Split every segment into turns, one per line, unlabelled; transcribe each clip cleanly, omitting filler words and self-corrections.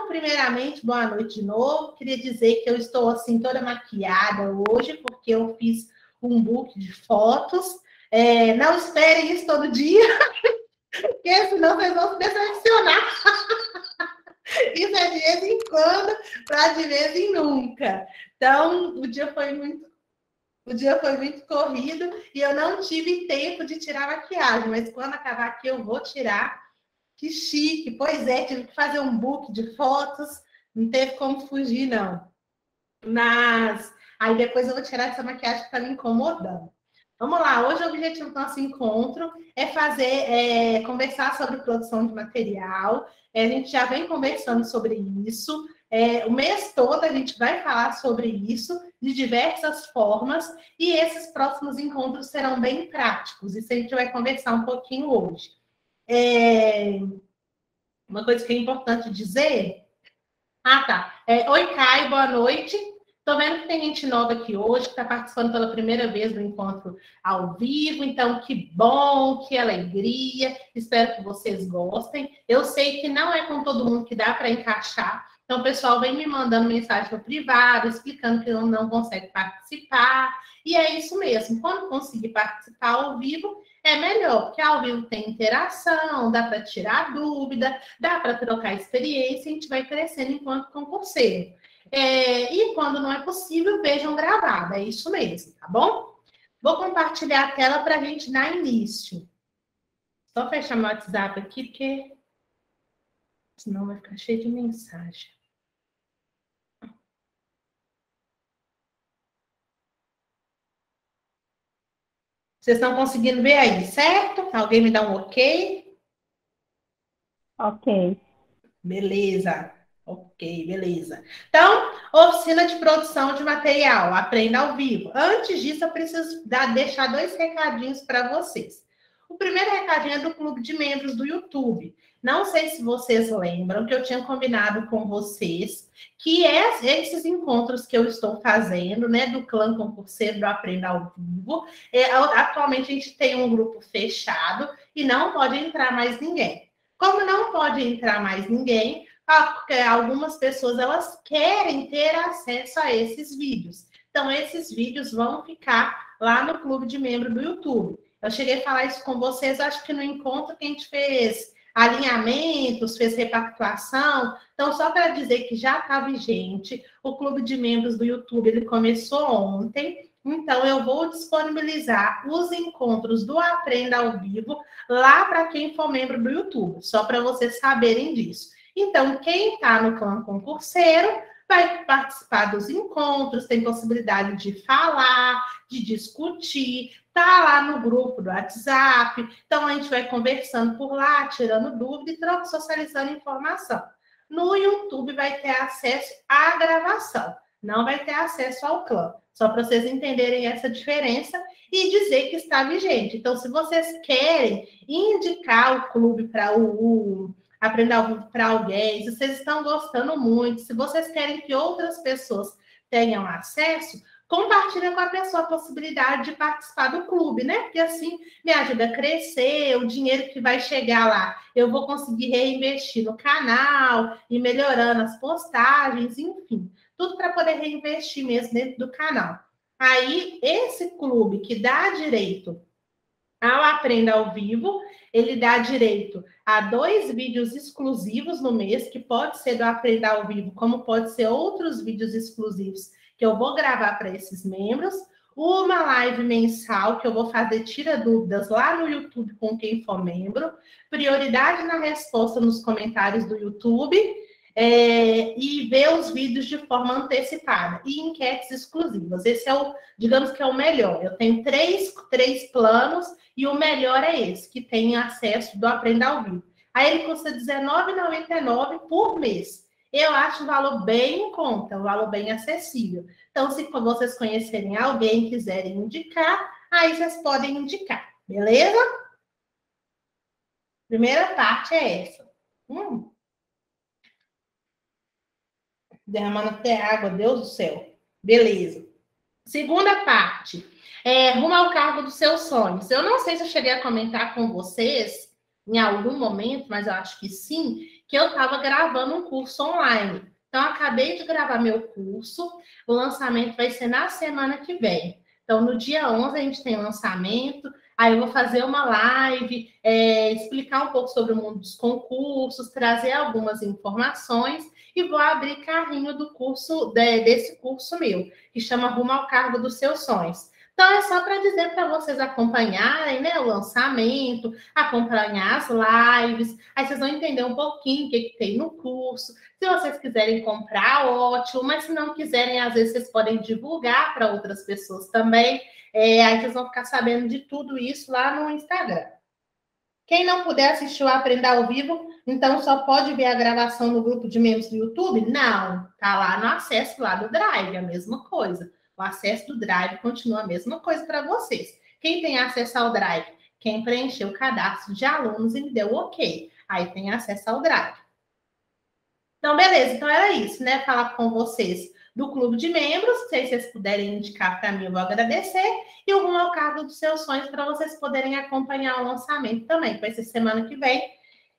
Então, primeiramente, boa noite de novo. Queria dizer que eu estou, assim, toda maquiada hoje, porque eu fiz um book de fotos. Não esperem isso todo dia, porque senão vocês vão se decepcionar. Isso é de vez em quando, para de vez em nunca. Então, o dia foi muito corrido e eu não tive tempo de tirar a maquiagem, mas quando acabar aqui eu vou tirar. Que chique! Pois é, tive que fazer um book de fotos, não teve como fugir, não. Mas aí depois eu vou tirar essa maquiagem que está me incomodando. Vamos lá, hoje o objetivo do nosso encontro é conversar sobre produção de material. A gente já vem conversando sobre isso. O mês todo a gente vai falar sobre isso de diversas formas, e esses próximos encontros serão bem práticos. Isso a gente vai conversar um pouquinho hoje. Uma coisa que é importante dizer. Tá. Oi, Caio, boa noite. Estou vendo que tem gente nova aqui hoje, que está participando pela primeira vez do encontro ao vivo. Então, que bom, que alegria. Espero que vocês gostem. Eu sei que não é com todo mundo que dá para encaixar. Então, o pessoal vem me mandando mensagem no privado, explicando que não consegue participar. E é isso mesmo. Quando conseguir participar ao vivo, é melhor, porque ao vivo tem interação, dá para tirar dúvida, dá para trocar experiência, e a gente vai crescendo enquanto concurseiro. E quando não é possível, vejam gravado, é isso mesmo, tá bom? Vou compartilhar a tela para a gente dar início. Só fechar meu WhatsApp aqui, porque senão vai ficar cheio de mensagem. Vocês estão conseguindo ver aí, certo? Alguém me dá um ok?
Ok.
Beleza. Ok, beleza. Então, oficina de produção de material, aprenda ao vivo. Antes disso, eu preciso deixar 2 recadinhos para vocês. O primeiro recadinho é do clube de membros do YouTube. Não sei se vocês lembram que eu tinha combinado com vocês que esses encontros que eu estou fazendo, né, do clã concurseiro do Aprenda ao Vivo, atualmente a gente tem um grupo fechado e não pode entrar mais ninguém. Como não pode entrar mais ninguém, porque algumas pessoas elas querem ter acesso a esses vídeos. Então, esses vídeos vão ficar lá no clube de membro do YouTube. Eu cheguei a falar isso com vocês, acho que no encontro que a gente fez alinhamentos, fez repactuação. Então, só para dizer que já está vigente, o clube de membros do YouTube ele começou ontem. Então, eu vou disponibilizar os encontros do Aprenda ao Vivo lá para quem for membro do YouTube, só para vocês saberem disso. Então, quem está no clã concurseiro vai participar dos encontros, tem possibilidade de falar, de discutir, tá lá no grupo do WhatsApp. Então, a gente vai conversando por lá, tirando dúvida e socializando informação. No YouTube vai ter acesso à gravação, não vai ter acesso ao clã. Só para vocês entenderem essa diferença e dizer que está vigente. Então, se vocês querem indicar o clube para Aprender ao Vivo para alguém, se vocês estão gostando muito, se vocês querem que outras pessoas tenham acesso, compartilha com a pessoa a possibilidade de participar do clube, né? Porque assim me ajuda a crescer, o dinheiro que vai chegar lá, eu vou conseguir reinvestir no canal e melhorando as postagens, enfim, tudo para poder reinvestir mesmo dentro do canal. Aí, esse clube que dá direito ao Aprenda ao Vivo, ele dá direito a 2 vídeos exclusivos no mês, que pode ser do Aprenda ao Vivo, como pode ser outros vídeos exclusivos que eu vou gravar para esses membros, uma live mensal que eu vou fazer tira dúvidas lá no YouTube com quem for membro, prioridade na resposta nos comentários do YouTube, e ver os vídeos de forma antecipada e enquetes exclusivas. Esse digamos que é o melhor. Eu tenho três planos e o melhor é esse, que tem acesso do Aprenda ao Vivo. Aí ele custa R$19,99 por mês. Eu acho um valor bem em conta, um valor bem acessível. Então, se vocês conhecerem alguém, quiserem indicar, aí vocês podem indicar, beleza? Primeira parte é essa. Derramando até água, Deus do céu. Beleza. Segunda parte. Rumo ao cargo dos seus sonhos. Eu não sei se eu cheguei a comentar com vocês em algum momento, mas eu acho que sim, que eu estava gravando um curso online. Então, acabei de gravar meu curso, o lançamento vai ser na semana que vem. Então, no dia 11 a gente tem lançamento, aí eu vou fazer uma live, explicar um pouco sobre o mundo dos concursos, trazer algumas informações e vou abrir carrinho do curso, desse curso meu, que chama Rumo ao Cargo dos Seus Sonhos. Então, é só para dizer para vocês acompanharem, né, o lançamento, acompanhar as lives, aí vocês vão entender um pouquinho o que tem no curso. Se vocês quiserem comprar, ótimo, mas se não quiserem, às vezes vocês podem divulgar para outras pessoas também. Aí vocês vão ficar sabendo de tudo isso lá no Instagram. Quem não puder assistir o Aprenda ao Vivo, então só pode ver a gravação no grupo de membros do YouTube? Não, tá lá no acesso lá do Drive, a mesma coisa. O acesso do Drive continua a mesma coisa para vocês. Quem tem acesso ao Drive? Quem preencheu o cadastro de alunos e me deu o ok. Aí tem acesso ao Drive. Então, beleza. Então, era isso, né? Falar com vocês do clube de membros. Se vocês puderem indicar para mim, eu vou agradecer. E o Rumo ao Cargo dos Seus Sonhos para vocês poderem acompanhar o lançamento também, que vai ser semana que vem.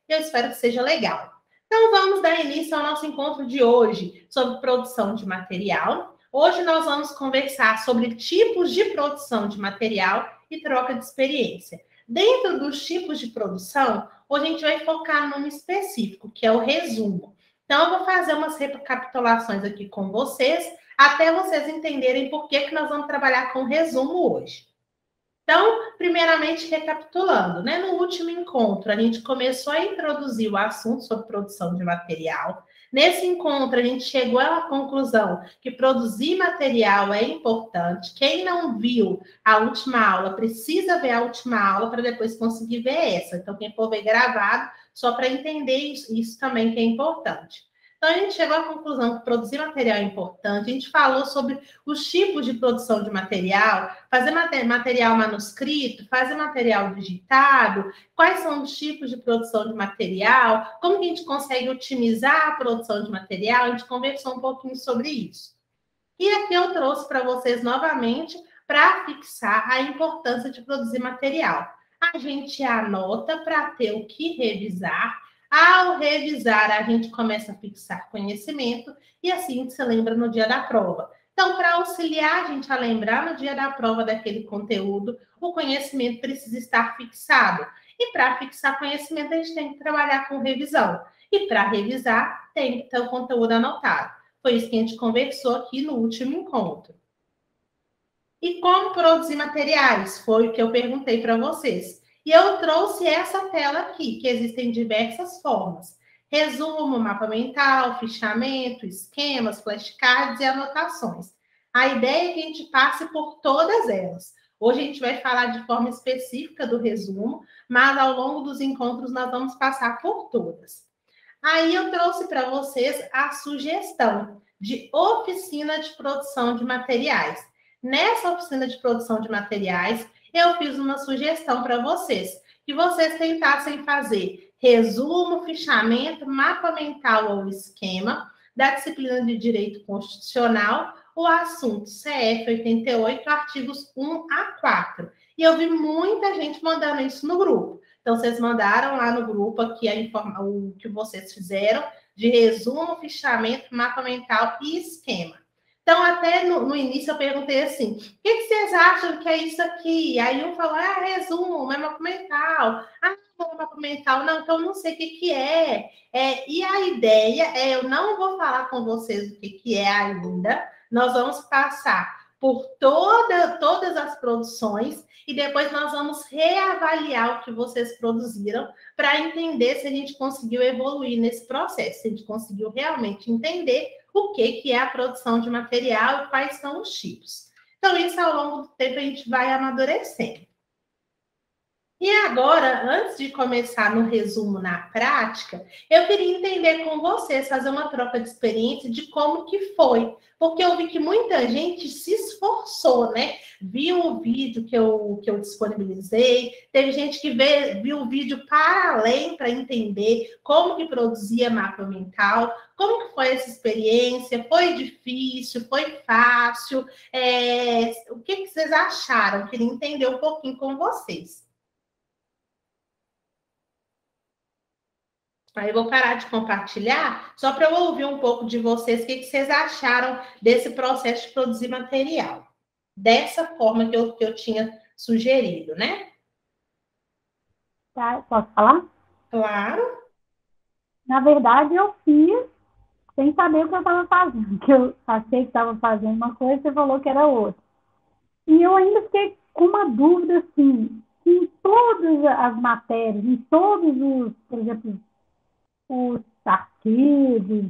Eu espero que seja legal. Então, vamos dar início ao nosso encontro de hoje sobre produção de material. Hoje nós vamos conversar sobre tipos de produção de material e troca de experiência. Dentro dos tipos de produção, hoje a gente vai focar num específico, que é o resumo. Então, eu vou fazer umas recapitulações aqui com vocês, até vocês entenderem por que nós vamos trabalhar com resumo hoje. Então, primeiramente, recapitulando, né? No último encontro, a gente começou a introduzir o assunto sobre produção de material. Nesse encontro, a gente chegou à conclusão que produzir material é importante. Quem não viu a última aula, precisa ver a última aula para depois conseguir ver essa. Então, quem for ver gravado, só para entender isso também que é importante. Então, a gente chegou à conclusão que produzir material é importante. A gente falou sobre os tipos de produção de material, fazer material manuscrito, fazer material digitado, quais são os tipos de produção de material, como que a gente consegue otimizar a produção de material, a gente conversou um pouquinho sobre isso. E aqui eu trouxe para vocês novamente para fixar a importância de produzir material. A gente anota para ter o que revisar. Ao revisar, a gente começa a fixar conhecimento e assim se lembra no dia da prova. Então, para auxiliar a gente a lembrar no dia da prova daquele conteúdo, o conhecimento precisa estar fixado. E para fixar conhecimento, a gente tem que trabalhar com revisão. E para revisar, tem que ter o conteúdo anotado. Foi isso que a gente conversou aqui no último encontro. E como produzir materiais? Foi o que eu perguntei para vocês. E eu trouxe essa tela aqui, que existem diversas formas. Resumo, mapa mental, fichamento, esquemas, flashcards e anotações. A ideia é que a gente passe por todas elas. Hoje a gente vai falar de forma específica do resumo, mas ao longo dos encontros nós vamos passar por todas. Aí eu trouxe para vocês a sugestão de oficina de produção de materiais. Nessa oficina de produção de materiais, eu fiz uma sugestão para vocês, que vocês tentassem fazer resumo, fichamento, mapa mental ou esquema da disciplina de Direito Constitucional, o assunto CF 88, artigos 1 a 4. E eu vi muita gente mandando isso no grupo. Então, vocês mandaram lá no grupo aqui o que vocês fizeram de resumo, fichamento, mapa mental e esquema. Então, até no início eu perguntei assim, o que vocês acham que é isso aqui? Aí um falou, resumo, é mapa mental. Não é mapa mental. Não, então eu não sei o que é. E a ideia eu não vou falar com vocês o que é ainda. Nós vamos passar por todas as produções e depois nós vamos reavaliar o que vocês produziram para entender se a gente conseguiu evoluir nesse processo, se a gente conseguiu realmente entender o que é a produção de material e quais são os tipos. Então, isso ao longo do tempo a gente vai amadurecendo. E agora, antes de começar no resumo na prática, eu queria entender com vocês, fazer uma troca de experiência de como que foi. Porque eu vi que muita gente se esforçou, né? Viu o vídeo que eu disponibilizei, teve gente que viu o vídeo para além para entender como que produzia mapa mental, como que foi essa experiência, foi difícil, foi fácil, o que vocês acharam? Eu queria entender um pouquinho com vocês. Aí eu vou parar de compartilhar, só para eu ouvir um pouco de vocês, o que vocês acharam desse processo de produzir material. Dessa forma que eu tinha sugerido, né?
Tá, posso falar?
Claro.
Na verdade, eu fiz sem saber o que eu estava fazendo. Que eu achei que estava fazendo uma coisa e você falou que era outra. E eu ainda fiquei com uma dúvida, assim, em todas as matérias, em todos os, por exemplo, os artigos,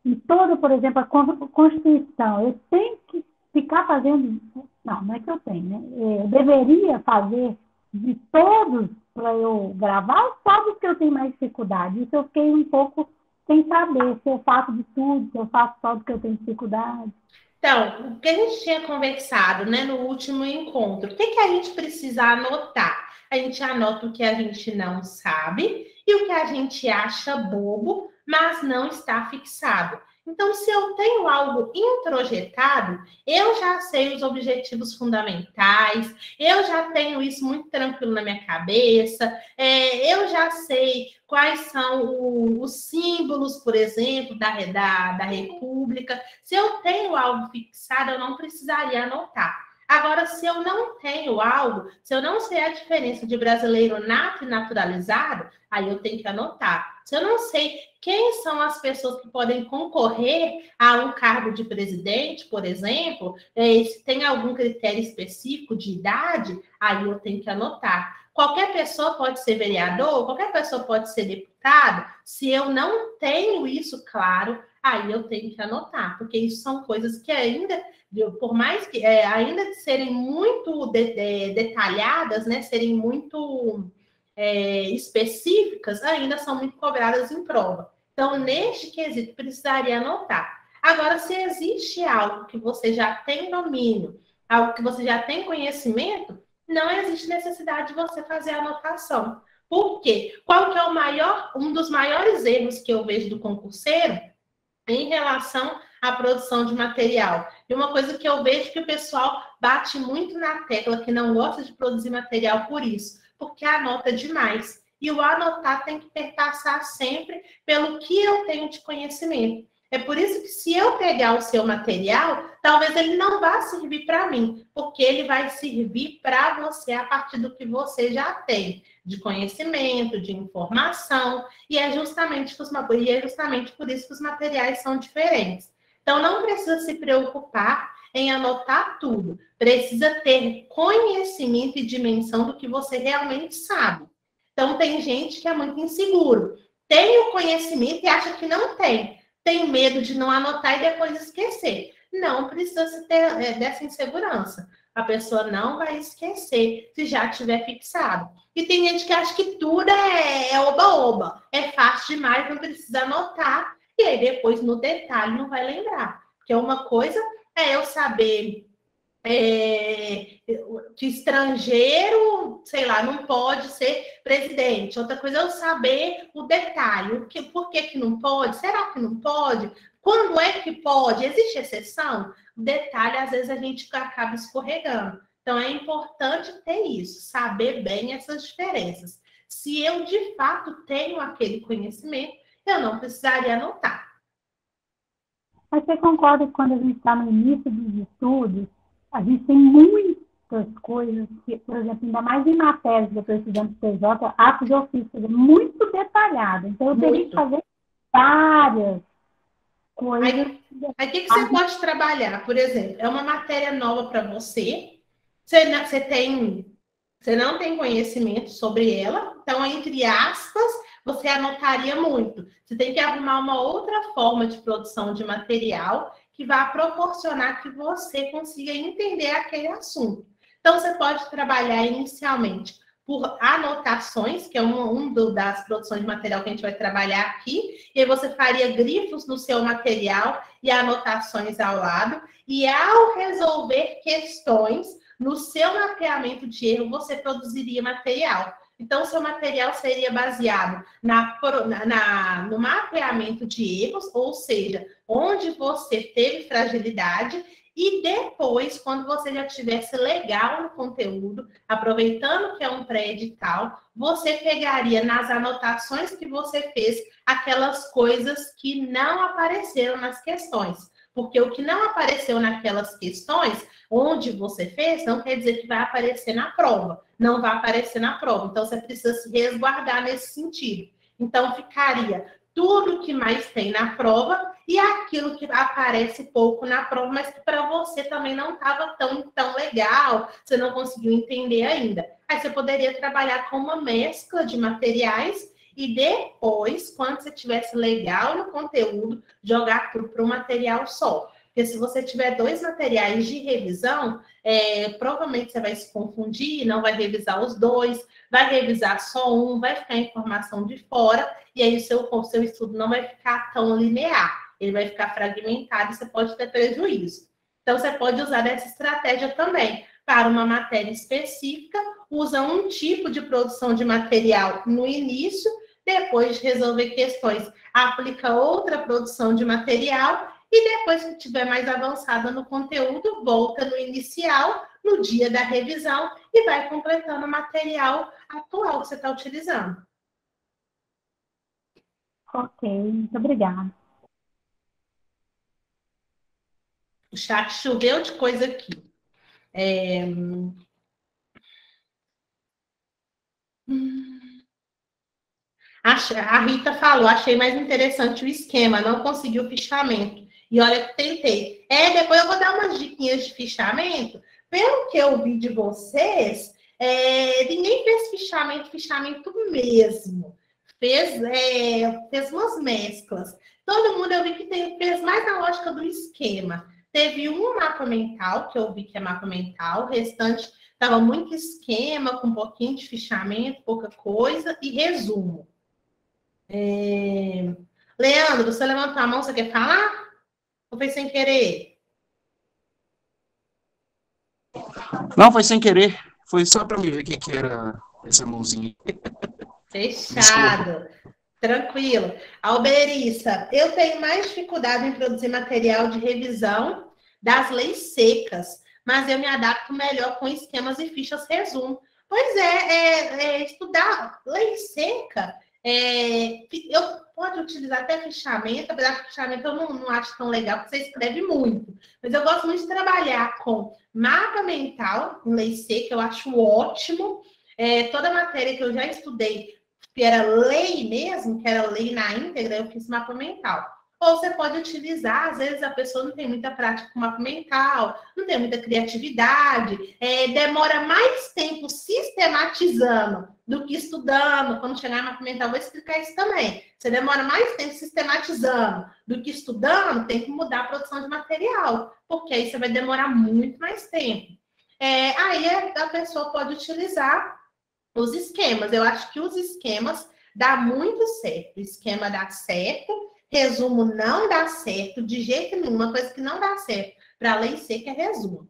em toda, por exemplo, a Constituição, eu tenho que ficar fazendo. Não, não é que eu tenho, né? Eu deveria fazer de todos para eu gravar, ou só dos que eu tenho mais dificuldade. Isso eu fiquei um pouco sem saber se eu faço de tudo, se eu faço só do que eu tenho dificuldade.
Então, o que a gente tinha conversado, né, no último encontro, o que a gente precisa anotar? A gente anota o que a gente não sabe e o que a gente acha bobo, mas não está fixado. Então, se eu tenho algo introjetado, eu já sei os objetivos fundamentais, eu já tenho isso muito tranquilo na minha cabeça, eu já sei quais são os símbolos, por exemplo, da República. Se eu tenho algo fixado, eu não precisaria anotar. Agora, se eu não tenho algo, se eu não sei a diferença de brasileiro nato e naturalizado, aí eu tenho que anotar. Se eu não sei quem são as pessoas que podem concorrer a um cargo de presidente, por exemplo, se tem algum critério específico de idade, aí eu tenho que anotar. Qualquer pessoa pode ser vereador, qualquer pessoa pode ser deputado. Se eu não tenho isso claro, aí eu tenho que anotar, porque isso são coisas que ainda, por mais que ainda serem muito detalhadas, né, serem muito específicas, ainda são muito cobradas em prova. Então, neste quesito, precisaria anotar. Agora, se existe algo que você já tem domínio, algo que você já tem conhecimento, não existe necessidade de você fazer a anotação. Por quê? Qual que é um dos maiores erros que eu vejo do concurseiro em relação à produção de material? E uma coisa que eu vejo que o pessoal bate muito na tecla, que não gosta de produzir material por isso, porque anota demais. E o anotar tem que perpassar sempre pelo que eu tenho de conhecimento. É por isso que se eu pegar o seu material, talvez ele não vá servir para mim, porque ele vai servir para você a partir do que você já tem de conhecimento, de informação, e é justamente por isso que os materiais são diferentes. Então, não precisa se preocupar em anotar tudo. Precisa ter conhecimento e dimensão do que você realmente sabe. Então, tem gente que é muito inseguro. Tem o conhecimento e acha que não tem. Tem medo de não anotar e depois esquecer. Não precisa ter dessa insegurança. A pessoa não vai esquecer se já tiver fixado. E tem gente que acha que tudo é oba-oba. É fácil demais, não precisa anotar. E aí depois, no detalhe, não vai lembrar. Porque uma coisa é eu saber que estrangeiro, sei lá, não pode ser presidente. Outra coisa é eu saber o detalhe. Por que não pode? Será que não pode? Quando é que pode? Existe exceção? O detalhe, às vezes, a gente acaba escorregando. Então, é importante ter isso, saber bem essas diferenças. Se eu, de fato, tenho aquele conhecimento, eu não precisaria anotar.
Mas você concorda que quando a gente está no início dos estudos, a gente tem muitas coisas, que, por exemplo, ainda mais em matérias que eu estou estudando PJ, ato de ofício, muito detalhado. Então, eu teria que
Muito.
fazer várias coisas.
Aí o que você pode trabalhar? Por exemplo, é uma matéria nova para você, você não tem conhecimento sobre ela, então, entre aspas, você anotaria muito. Você tem que arrumar uma outra forma de produção de material que vá proporcionar que você consiga entender aquele assunto. Então, você pode trabalhar inicialmente por anotações, que é das produções de material que a gente vai trabalhar aqui, e aí você faria grifos no seu material e anotações ao lado, e ao resolver questões no seu mapeamento de erro, você produziria material. Então, seu material seria baseado no mapeamento de erros, ou seja, onde você teve fragilidade, E depois, quando você já estivesse legal no conteúdo, aproveitando que é um pré-edital, você pegaria nas anotações que você fez aquelas coisas que não apareceram nas questões. Porque o que não apareceu naquelas questões, onde você fez, não quer dizer que vai aparecer na prova. Não vai aparecer na prova. Então, você precisa se resguardar nesse sentido. Então, ficaria tudo que mais tem na prova e aquilo que aparece pouco na prova, mas que para você também não estava tão legal, você não conseguiu entender ainda. Aí você poderia trabalhar com uma mescla de materiais e depois, quando você estivesse legal no conteúdo, jogar tudo para um material só. Porque se você tiver 2 materiais de revisão, provavelmente você vai se confundir, não vai revisar os 2, vai revisar só um, vai ficar informação de fora, e aí o seu estudo não vai ficar tão linear, ele vai ficar fragmentado e você pode ter prejuízo. Então, você pode usar essa estratégia também. Para uma matéria específica, usa um tipo de produção de material no início, depois de resolver questões, aplica outra produção de material e depois que estiver mais avançada no conteúdo, volta no inicial, no dia da revisão e vai completando o material atual que você está utilizando.
Ok, muito obrigada.
O chat choveu de coisa aqui. A Rita falou, achei mais interessante o esquema, não consegui o fichamento. E olha que tentei. Depois eu vou dar umas diquinhas de fichamento. Pelo que eu vi de vocês, ninguém fez fichamento mesmo. Fez umas mesclas. Todo mundo eu vi que fez mais na lógica do esquema. Teve um mapa mental, que eu vi que é mapa mental, o restante estava muito esquema, com um pouquinho de fichamento, pouca coisa, e resumo. Leandro, você levantou a mão, você quer falar? Ou foi sem querer?
Não, foi sem querer. Foi só para me ver o que era essa mãozinha.
Fechado. Desculpa. Tranquilo. Alberissa, eu tenho mais dificuldade em produzir material de revisão das leis secas, mas eu me adapto melhor com esquemas e fichas resumo. Pois estudar lei seca, eu pode utilizar até fichamento, apesar que fichamento eu não acho tão legal, porque você escreve muito. Mas eu gosto muito de trabalhar com mapa mental em lei seca, eu acho ótimo. Toda matéria que eu já estudei, que era lei mesmo, que era lei na íntegra, eu fiz mapa mental. Ou você pode utilizar, às vezes a pessoa não tem muita prática com mapa mental, não tem muita criatividade, demora mais tempo sistematizando do que estudando. Quando chegar no mapa mental, vou explicar isso também. Você demora mais tempo sistematizando do que estudando, tem que mudar a produção de material, porque aí você vai demorar muito mais tempo. Aí a pessoa pode utilizar os esquemas. Eu acho que os esquemas dá muito certo. O esquema dá certo, resumo não dá certo de jeito nenhum. Uma coisa que não dá certo para a lei seca é resumo.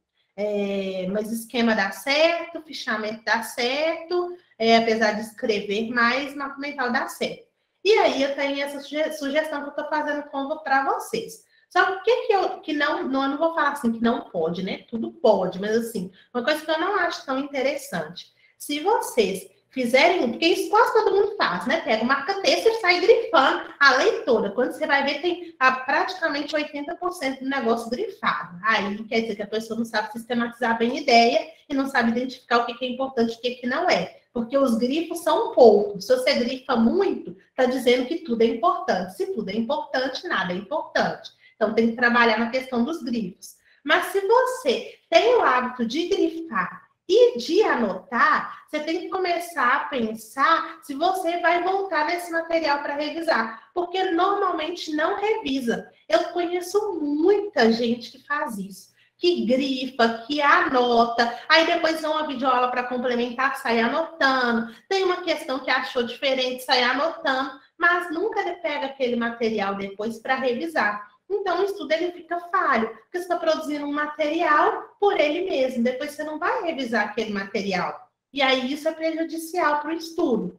Mas esquema dá certo, fichamento dá certo, apesar de escrever mais, mapa mental dá certo. E aí eu tenho essa sugestão que eu estou fazendo para vocês. Só que eu não vou falar assim que não pode, né? Tudo pode, mas assim, uma coisa que eu não acho tão interessante. Se vocês fizerem, porque isso quase todo mundo faz, né? Pega uma marca-texto e sai grifando a leitura. Quando você vai ver, tem praticamente 80% do negócio grifado. Aí quer dizer que a pessoa não sabe sistematizar bem a ideia e não sabe identificar o que é importante e o que não é. Porque os grifos são poucos. Se você grifa muito, está dizendo que tudo é importante. Se tudo é importante, nada é importante. Então, tem que trabalhar na questão dos grifos. Mas se você tem o hábito de grifar e de anotar, você tem que começar a pensar se você vai voltar nesse material para revisar, porque normalmente não revisa. Eu conheço muita gente que faz isso, que grifa, que anota, aí depois dá uma videoaula para complementar, sai anotando, tem uma questão que achou diferente, sai anotando, mas nunca pega aquele material depois para revisar. Então, o estudo ele fica falho, porque você está produzindo um material por ele mesmo. Depois você não vai revisar aquele material. E aí isso é prejudicial para o estudo.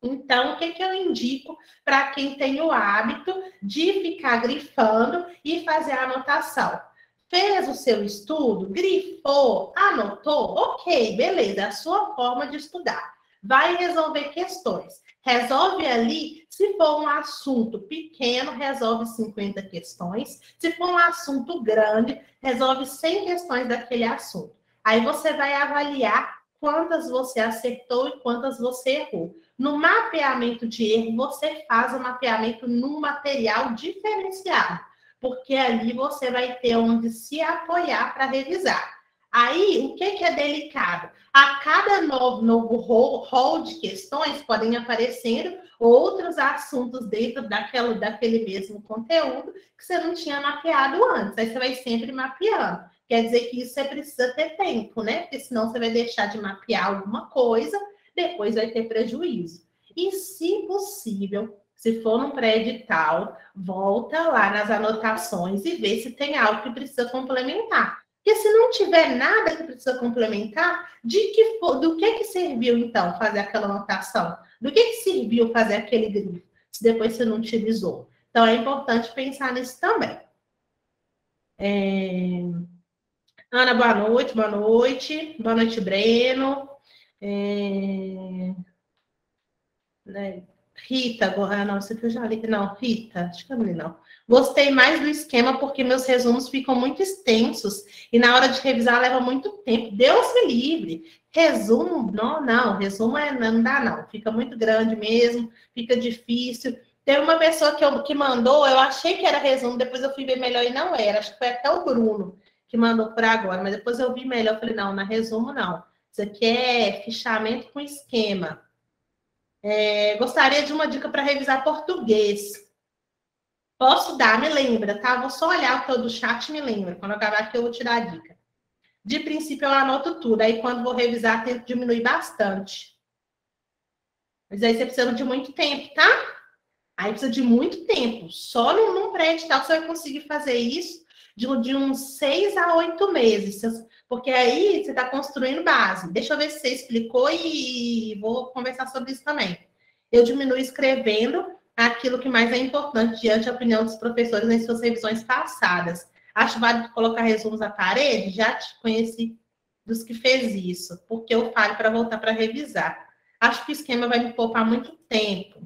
Então, o que eu indico para quem tem o hábito de ficar grifando e fazer a anotação? Fez o seu estudo, grifou, anotou, ok, beleza, é a sua forma de estudar. Vai resolver questões. Resolve ali, se for um assunto pequeno, resolve 50 questões. Se for um assunto grande, resolve 100 questões daquele assunto. Aí você vai avaliar quantas você acertou e quantas você errou. No mapeamento de erro, você faz o mapeamento num material diferenciado, porque ali você vai ter onde se apoiar para revisar. Aí, o que é delicado? A cada novo rol de questões podem aparecendo outros assuntos dentro daquele mesmo conteúdo que você não tinha mapeado antes. Aí você vai sempre mapeando. Quer dizer que isso você precisa ter tempo, né? Porque senão você vai deixar de mapear alguma coisa, depois vai ter prejuízo. E, se possível, se for num pré-edital, volta lá nas anotações e vê se tem algo que precisa complementar. Porque se não tiver nada que precisa complementar, do que serviu, então, fazer aquela anotação? Do que serviu fazer aquele grifo, se depois você não utilizou? Então, é importante pensar nisso também. Ana, boa noite, boa noite. Boa noite, Breno. Rita, não, isso aqui eu já li. Não, Rita, acho que eu não li, não. Gostei mais do esquema porque meus resumos ficam muito extensos e na hora de revisar leva muito tempo. Deus me livre. Resumo, não, resumo não dá, não. Fica muito grande mesmo, fica difícil. Teve uma pessoa que mandou, eu achei que era resumo, depois eu fui ver melhor e não era. Acho que foi até o Bruno que mandou por agora, mas depois eu vi melhor, eu falei, não, na resumo não. Isso aqui é fichamento com esquema. Gostaria de uma dica para revisar português. Posso dar, me lembra, tá? Vou só olhar o teu do chat, me lembra. Quando eu acabar aqui, eu vou te dar a dica. De princípio, eu anoto tudo. Aí, quando vou revisar, tento diminuir bastante. Mas aí você precisa de muito tempo, tá? Aí precisa de muito tempo. Só num pré-edital você vai conseguir fazer isso de uns 6 a 8 meses. Porque aí você está construindo base. Deixa eu ver se você explicou e vou conversar sobre isso também. Eu diminuo escrevendo aquilo que mais é importante diante da opinião dos professores em suas revisões passadas. Acho válido colocar resumos à parede? Já te conheci dos que fez isso, porque eu falo para voltar para revisar. Acho que o esquema vai me poupar muito tempo.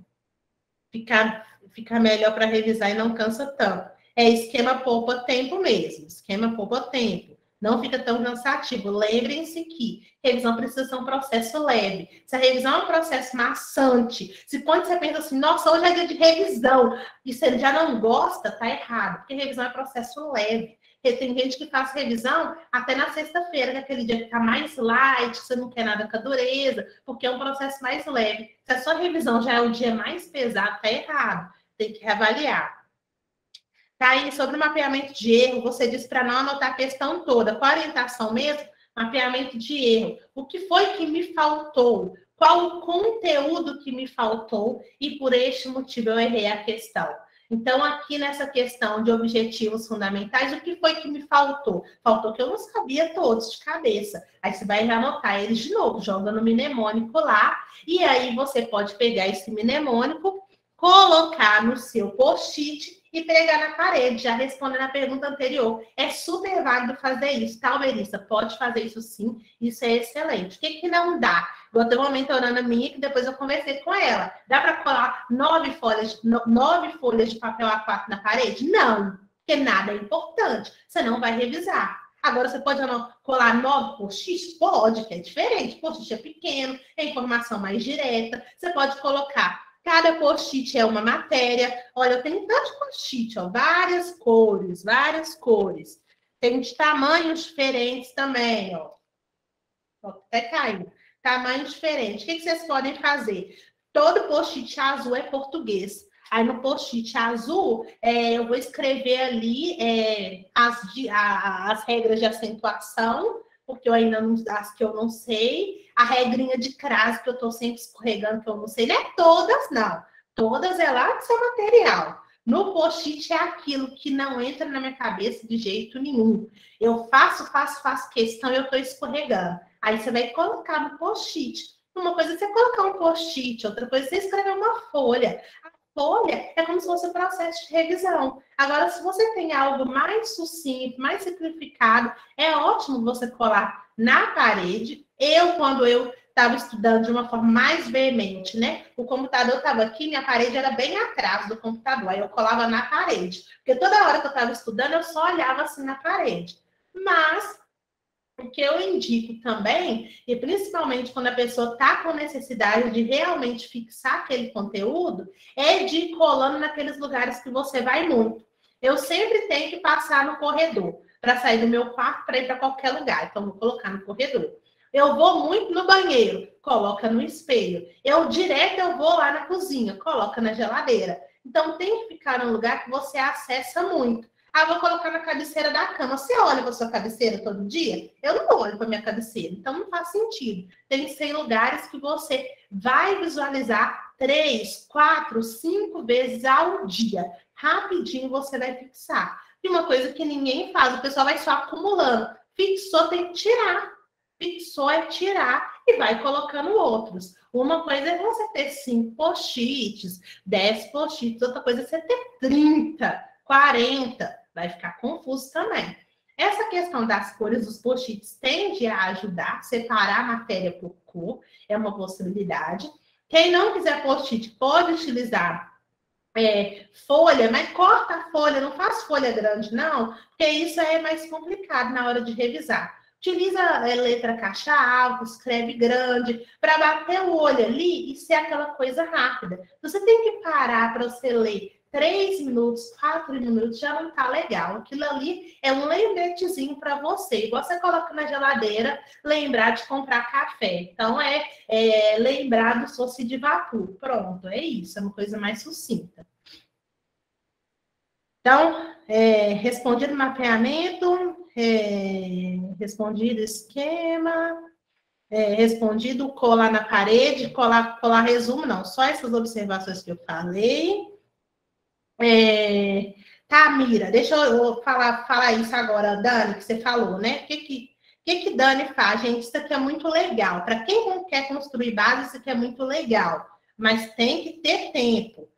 Ficar melhor para revisar e não cansa tanto. Esquema poupa tempo mesmo. Esquema poupa tempo. Não fica tão cansativo. Lembrem-se que revisão precisa ser um processo leve. Se a revisão é um processo maçante, se quando você pensa assim, nossa, hoje é dia de revisão, e você já não gosta, tá errado. Porque revisão é processo leve. Porque tem gente que faz revisão até na sexta-feira, que é aquele dia que tá mais light, você não quer nada com a dureza, porque é um processo mais leve. Se a sua revisão já é o dia mais pesado, tá errado. Tem que reavaliar. Tá aí, sobre o mapeamento de erro, você disse para não anotar a questão toda. Qual a orientação mesmo? Mapeamento de erro. O que foi que me faltou? Qual o conteúdo que me faltou? E por este motivo eu errei a questão. Então, aqui nessa questão de objetivos fundamentais, o que foi que me faltou? Faltou que eu não sabia todos de cabeça. Aí você vai anotar eles de novo, joga no mnemônico lá, e aí você pode pegar esse mnemônico, colocar no seu post-it e pregar na parede, já respondendo a pergunta anterior. É super válido fazer isso, tá, Melissa? Pode fazer isso sim, isso é excelente. O que não dá? Eu tenho uma mentoranda minha que depois eu conversei com ela. Dá para colar 9 folhas de papel A4 na parede? Não, porque nada é importante. Você não vai revisar. Agora, você pode colar 9 post-its? Pode, que é diferente. Post-it é pequeno, é informação mais direta. Você pode colocar. Cada post-it é uma matéria. Olha, eu tenho tanto post-it, ó, várias cores. Tem de tamanhos diferentes também, ó. Até caiu. Tamanho diferente. O que vocês podem fazer? Todo post-it azul é português. Aí no post-it azul, eu vou escrever ali as regras de acentuação, porque eu ainda não, as que eu não sei. A regrinha de crase, que eu estou sempre escorregando, que eu não sei. Não é todas, não. Todas é lá do seu material. No post-it é aquilo que não entra na minha cabeça de jeito nenhum. Eu faço questão e eu estou escorregando. Aí você vai colocar no post-it. Uma coisa é você colocar um post-it, outra coisa é você escrever uma folha. folha é como se fosse um processo de revisão. Agora, se você tem algo mais sucinto, mais simplificado, é ótimo você colar na parede. Quando eu estava estudando de uma forma mais veemente, né? O computador estava aqui, minha parede era bem atrás do computador, aí eu colava na parede. Porque toda hora que eu estava estudando, eu só olhava assim na parede. Mas o que eu indico também, e principalmente quando a pessoa está com necessidade de realmente fixar aquele conteúdo, é de ir colando naqueles lugares que você vai muito. Eu sempre tenho que passar no corredor, para sair do meu quarto para ir para qualquer lugar. Então, vou colocar no corredor. Eu vou muito no banheiro, coloca no espelho. Eu vou lá na cozinha, coloca na geladeira. Então, tem que ficar num lugar que você acessa muito. Ah, vou colocar na cabeceira da cama. Você olha para sua cabeceira todo dia? Eu não olho para minha cabeceira, então não faz sentido. Tem que ser em lugares que você vai visualizar 3, 4, 5 vezes ao dia. Rapidinho você vai fixar. E uma coisa que ninguém faz, o pessoal vai só acumulando. Fixou, tem que tirar. Fixou é tirar e vai colocando outros. Uma coisa é você ter 5 post-its, 10 post-its, outra coisa é você ter 30, 40. Vai ficar confuso também. Essa questão das cores dos post-its tende a ajudar a separar a matéria por cor, é uma possibilidade. Quem não quiser post-it pode utilizar folha, mas corta a folha, não faz folha grande não, porque isso é mais complicado na hora de revisar. Utiliza letra caixa alta, escreve grande, para bater o olho ali e ser aquela coisa rápida. Você tem que parar para você ler 3 minutos, 4 minutos, já não tá legal. Aquilo ali é um lembretezinho para você. Igual você coloca na geladeira, lembrar de comprar café. Então, lembrar do Soci de Vapor. Pronto, é isso. É uma coisa mais sucinta. Então, respondido o mapeamento, respondido o esquema, respondido colar na parede, colar resumo, não. Só essas observações que eu falei. Tamira, deixa eu falar isso agora, Dani, que você falou, né? O que Dani faz? Gente, isso aqui é muito legal. Para quem quer construir base, isso aqui é muito legal. Mas tem que ter tempo.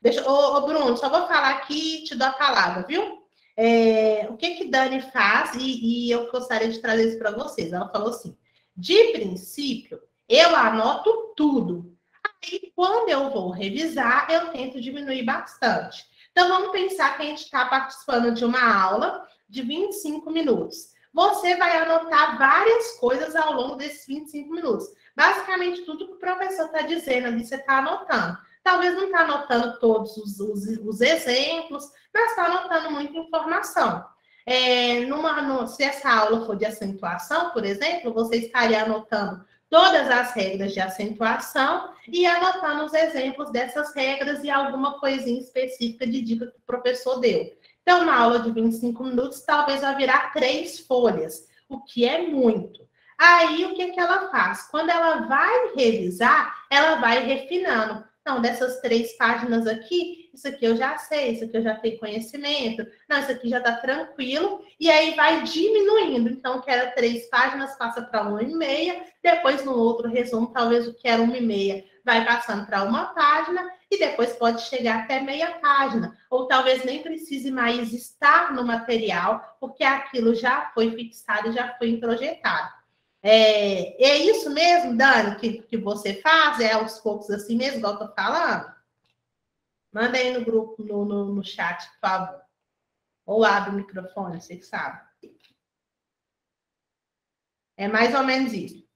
Bruno, só vou falar aqui e te dou a palavra, viu? O que Dani faz, e eu gostaria de trazer isso para vocês. Ela falou assim, de princípio, eu anoto tudo. Aí, quando eu vou revisar, eu tento diminuir bastante. Então, vamos pensar que a gente está participando de uma aula de 25 minutos. Você vai anotar várias coisas ao longo desses 25 minutos. Basicamente, tudo que o professor está dizendo ali, você está anotando. Talvez não está anotando todos os exemplos, mas está anotando muita informação. Se essa aula for de acentuação, por exemplo, você estaria anotando todas as regras de acentuação e anotando os exemplos dessas regras e alguma coisinha específica de dica que o professor deu. Então, na aula de 25 minutos, talvez vai virar 3 folhas, o que é muito. Aí, o que ela faz? Quando ela vai revisar, ela vai refinando. Então, dessas 3 páginas aqui, isso aqui eu já sei, isso aqui eu já tenho conhecimento, não, isso aqui já está tranquilo, e aí vai diminuindo. Então, o que era 3 páginas passa para 1,5, depois no outro resumo, talvez o que era 1,5 vai passando para 1 página, e depois pode chegar até meia página, ou talvez nem precise mais estar no material, porque aquilo já foi fixado, já foi introjetado. É isso mesmo, Dani, que você faz? É aos poucos assim mesmo, igual eu tô falando? Manda aí no grupo, no chat, por favor. Ou abre o microfone, você que sabe. É mais ou menos isso.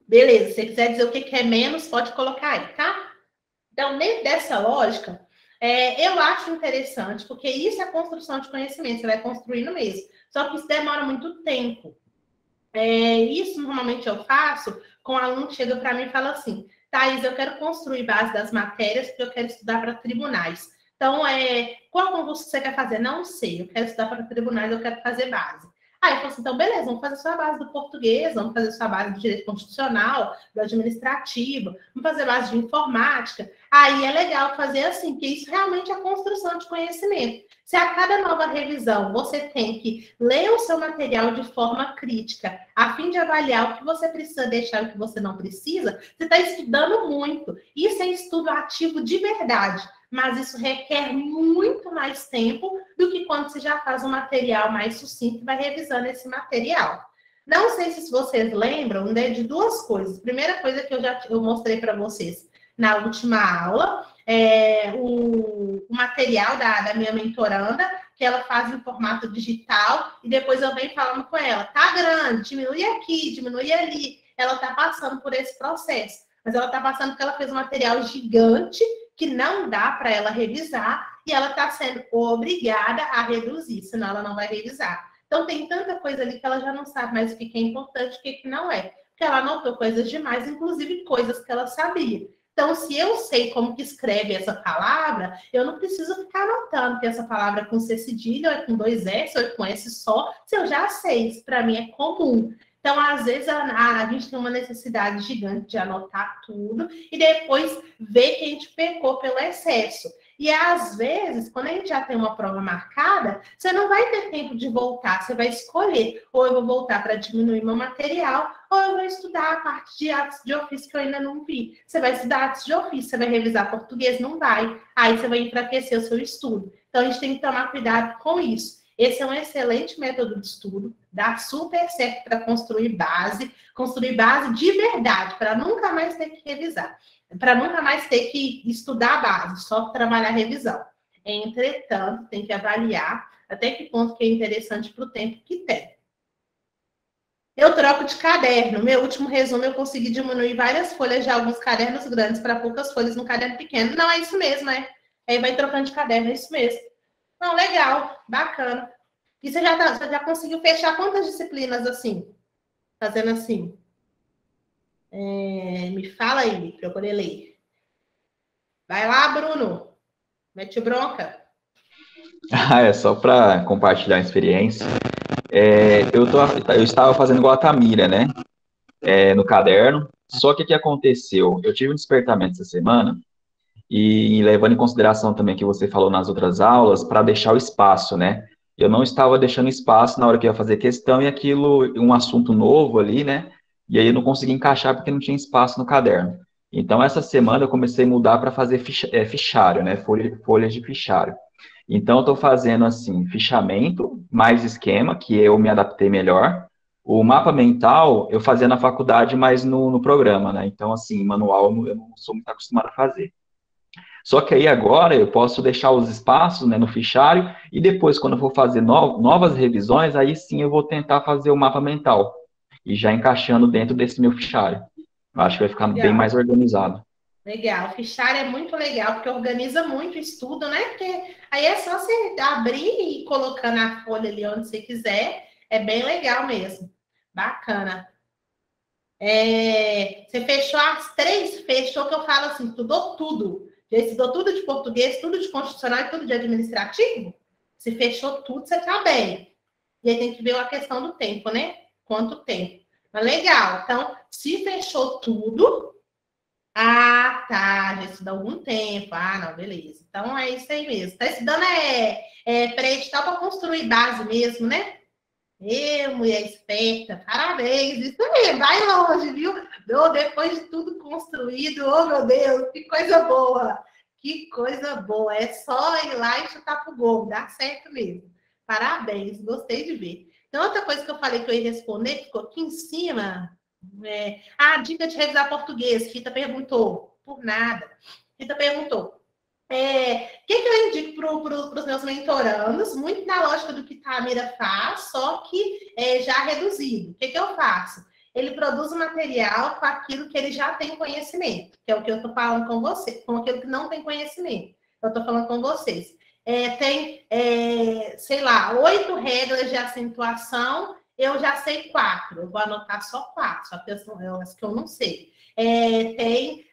Beleza, se você quiser dizer o que é menos, pode colocar aí, tá? Então, dentro dessa lógica, eu acho interessante, porque isso é construção de conhecimento, você vai construindo mesmo. Só que isso demora muito tempo. Isso normalmente eu faço com um aluno que chega para mim e fala assim, Thaís, eu quero construir base das matérias porque eu quero estudar para tribunais. Então, qual concurso você quer fazer? Não sei, eu quero estudar para tribunais, eu quero fazer base. Aí eu falei assim, então beleza, vamos fazer sua base do português, vamos fazer sua base do direito constitucional, do administrativo, vamos fazer base de informática. Aí é legal fazer assim, porque isso realmente é construção de conhecimento. Se a cada nova revisão você tem que ler o seu material de forma crítica, a fim de avaliar o que você precisa deixar e o que você não precisa, você está estudando muito. Isso é estudo ativo de verdade, mas isso requer muito mais tempo do que quando você já faz um material mais sucinto e vai revisando esse material. Não sei se vocês lembram, né, de duas coisas. Primeira coisa que eu mostrei para vocês na última aula, o material da minha mentoranda, que ela faz em formato digital, e depois eu venho falando com ela, tá grande, diminui aqui, diminui ali. Ela está passando por esse processo, mas ela está passando porque ela fez um material gigante que não dá para ela revisar, e ela está sendo obrigada a reduzir, senão ela não vai revisar. Então, tem tanta coisa ali que ela já não sabe mais o que é importante e o que não é. Porque ela anotou coisas demais, inclusive coisas que ela sabia. Então, se eu sei como que escreve essa palavra, eu não preciso ficar anotando que essa palavra é com C cedilha, ou é com 2 S, ou é com S só, se eu já sei, isso para mim é comum. Então, às vezes, a gente tem uma necessidade gigante de anotar tudo e depois ver que a gente pecou pelo excesso. E, às vezes, quando a gente já tem uma prova marcada, você não vai ter tempo de voltar, você vai escolher. Ou eu vou voltar para diminuir meu material, ou eu vou estudar a parte de atos de ofício que eu ainda não vi. Você vai estudar atos de ofício, você vai revisar português? Não vai. Aí você vai enfraquecer o seu estudo. Então, a gente tem que tomar cuidado com isso. Esse é um excelente método de estudo, dá super certo para construir base de verdade, para nunca mais ter que revisar, para nunca mais ter que estudar a base, só trabalhar a revisão. Entretanto, tem que avaliar até que ponto que é interessante para o tempo que tem. Eu troco de caderno. Meu último resumo, eu consegui diminuir várias folhas de alguns cadernos grandes para poucas folhas no caderno pequeno. Não, é isso mesmo, né? Aí vai trocando de caderno, é isso mesmo. Não, legal, bacana. E você já conseguiu fechar quantas disciplinas assim? Fazendo assim? Me fala aí, para eu poder ler. Vai lá, Bruno. Mete bronca.
É só para compartilhar a experiência. Eu estava fazendo igual a Tamira, né? No caderno. Só que o que aconteceu? Eu tive um despertamento essa semana e levando em consideração também que você falou nas outras aulas, para deixar o espaço, né? Eu não estava deixando espaço na hora que eu ia fazer questão e aquilo, um assunto novo ali, né? E aí eu não consegui encaixar porque não tinha espaço no caderno. Então, essa semana eu comecei a mudar para fazer fichário, né? Folhas de fichário. Então, eu estou fazendo, assim, fichamento, mais esquema, que eu me adaptei melhor. O mapa mental eu fazia na faculdade, mas no programa, né? Então, assim, manual eu não sou muito acostumado a fazer. Só que aí agora eu posso deixar os espaços, né, no fichário e depois, quando eu for fazer novas revisões, aí sim eu vou tentar fazer o mapa mental e já encaixando dentro desse meu fichário. Eu acho que vai ficar bem mais organizado.
Legal. O fichário é muito legal, porque organiza muito o estudo, né? Porque aí é só você abrir e colocar na folha ali onde você quiser. É bem legal mesmo. Bacana. Você fechou as 3? Fechou que eu falo assim, estudou tudo. Já estudou tudo de português, tudo de constitucional e tudo de administrativo? Se fechou tudo, você tá bem. E aí tem que ver a questão do tempo, né? Quanto tempo. Mas legal. Então, se fechou tudo... Ah, tá. Já estudou algum tempo. Ah, não, beleza. Então, é isso aí mesmo. Tá estudando pré-edital para construir base mesmo, né? Mulher esperta, parabéns, isso aí, vai longe, viu? Depois de tudo construído, oh meu Deus, que coisa boa, é só ir lá e chutar pro gol, dá certo mesmo. Parabéns, gostei de ver. Então, outra coisa que eu falei que eu ia responder, que ficou aqui em cima, dica de revisar português, Rita perguntou, por nada, Rita perguntou. O que eu indico para os meus mentorandos? Muito na lógica do que a Tamira faz, só que já reduzido. O que eu faço? Ele produz um material com aquilo que ele já tem conhecimento, que é o que eu estou falando com você, com aquilo que não tem conhecimento. Eu estou falando com vocês. Tem, sei lá, 8 regras de acentuação, eu já sei 4. Eu vou anotar só 4, só que as que eu não sei. Tem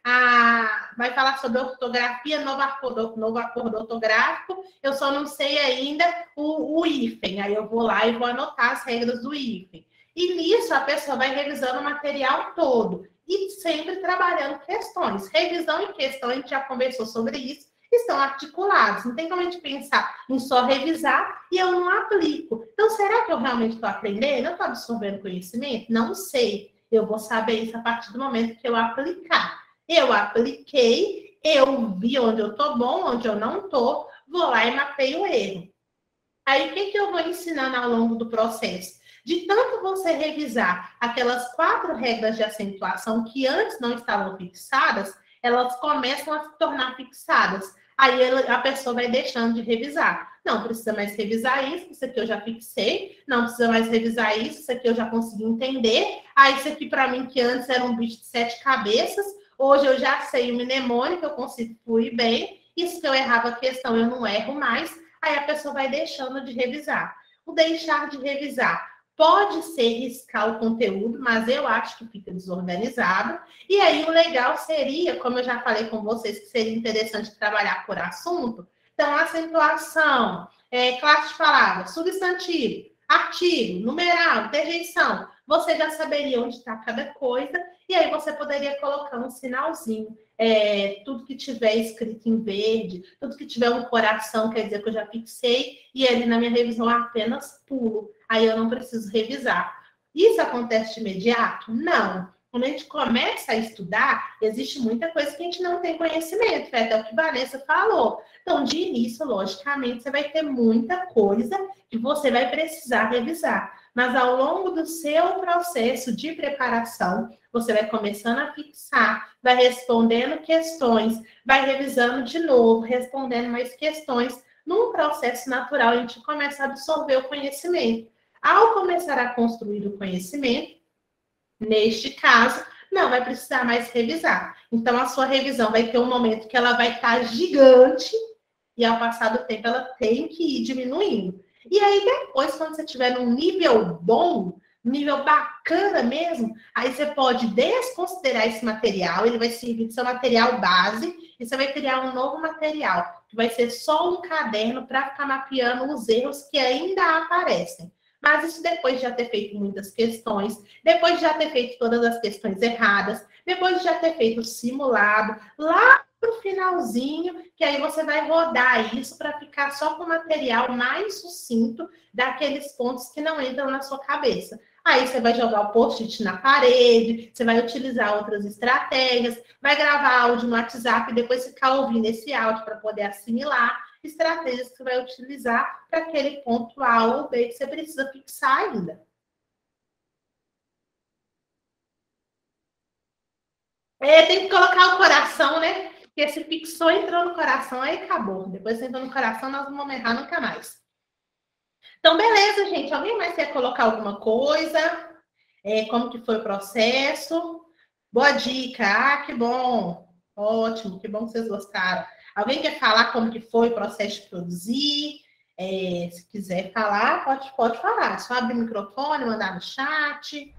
vai falar sobre ortografia, novo acordo ortográfico, eu só não sei ainda o hífen, aí eu vou lá e vou anotar as regras do hífen. E nisso a pessoa vai revisando o material todo e sempre trabalhando questões. Revisão e questão, a gente já conversou sobre isso, estão articulados. Não tem como a gente pensar em só revisar e eu não aplico. Então, será que eu realmente estou aprendendo? Eu estou absorvendo conhecimento? Não sei. Eu vou saber isso a partir do momento que eu aplicar. Eu apliquei, eu vi onde eu estou bom, onde eu não estou, vou lá e mapeio o erro. Aí, o que eu vou ensinando ao longo do processo? De tanto você revisar aquelas 4 regras de acentuação que antes não estavam fixadas, elas começam a se tornar fixadas. Aí a pessoa vai deixando de revisar. Não precisa mais revisar isso aqui eu já fixei. Não precisa mais revisar isso aqui eu já consegui entender. Isso aqui para mim que antes era um bicho de 7 cabeças, hoje eu já sei o mnemônico, eu consigo fluir bem. Isso que eu errava a questão, eu não erro mais. Aí a pessoa vai deixando de revisar. O deixar de revisar pode ser riscar o conteúdo, mas eu acho que fica desorganizado. E aí o legal seria, como eu já falei com vocês, que seria interessante trabalhar por assunto. Então, acentuação, classe de palavras, substantivo, artigo, numeral, interjeição. Você já saberia onde está cada coisa e aí você poderia colocar um sinalzinho. Tudo que tiver escrito em verde, tudo que tiver um coração, quer dizer que eu já fixei, e ali na minha revisão eu apenas pulo. Aí eu não preciso revisar. Isso acontece de imediato? Não. Quando a gente começa a estudar, existe muita coisa que a gente não tem conhecimento, foi até o que a Vanessa falou. Então, de início, logicamente, você vai ter muita coisa que você vai precisar revisar. Mas ao longo do seu processo de preparação, você vai começando a fixar, vai respondendo questões, vai revisando de novo, respondendo mais questões. Num processo natural, a gente começa a absorver o conhecimento. Ao começar a construir o conhecimento, neste caso, não vai precisar mais revisar. Então, a sua revisão vai ter um momento que ela vai estar gigante e, ao passar do tempo, ela tem que ir diminuindo. E aí, depois, quando você estiver num nível bom, nível bacana mesmo, aí você pode desconsiderar esse material, ele vai servir de seu material base, e você vai criar um novo material, que vai ser só um caderno para ficar mapeando os erros que ainda aparecem. Mas isso depois de já ter feito muitas questões, depois de já ter feito todas as questões erradas, depois de já ter feito o simulado, lá pro finalzinho, que aí você vai rodar isso para ficar só com o material mais sucinto daqueles pontos que não entram na sua cabeça. Aí você vai jogar o post-it na parede, você vai utilizar outras estratégias, vai gravar áudio no WhatsApp e depois ficar ouvindo esse áudio para poder assimilar estratégias que você vai utilizar para aquele ponto A ou B que você precisa fixar ainda. Tem que colocar o coração, né? Porque se fixou, entrou no coração, aí acabou. Depois que entrou no coração, nós não vamos errar nunca mais. Então, beleza, gente. Alguém mais quer colocar alguma coisa? Como que foi o processo? Boa dica. Que bom. Ótimo, que bom que vocês gostaram. Alguém quer falar como que foi o processo de produzir? Se quiser falar, pode falar. Só abrir o microfone, mandar no chat.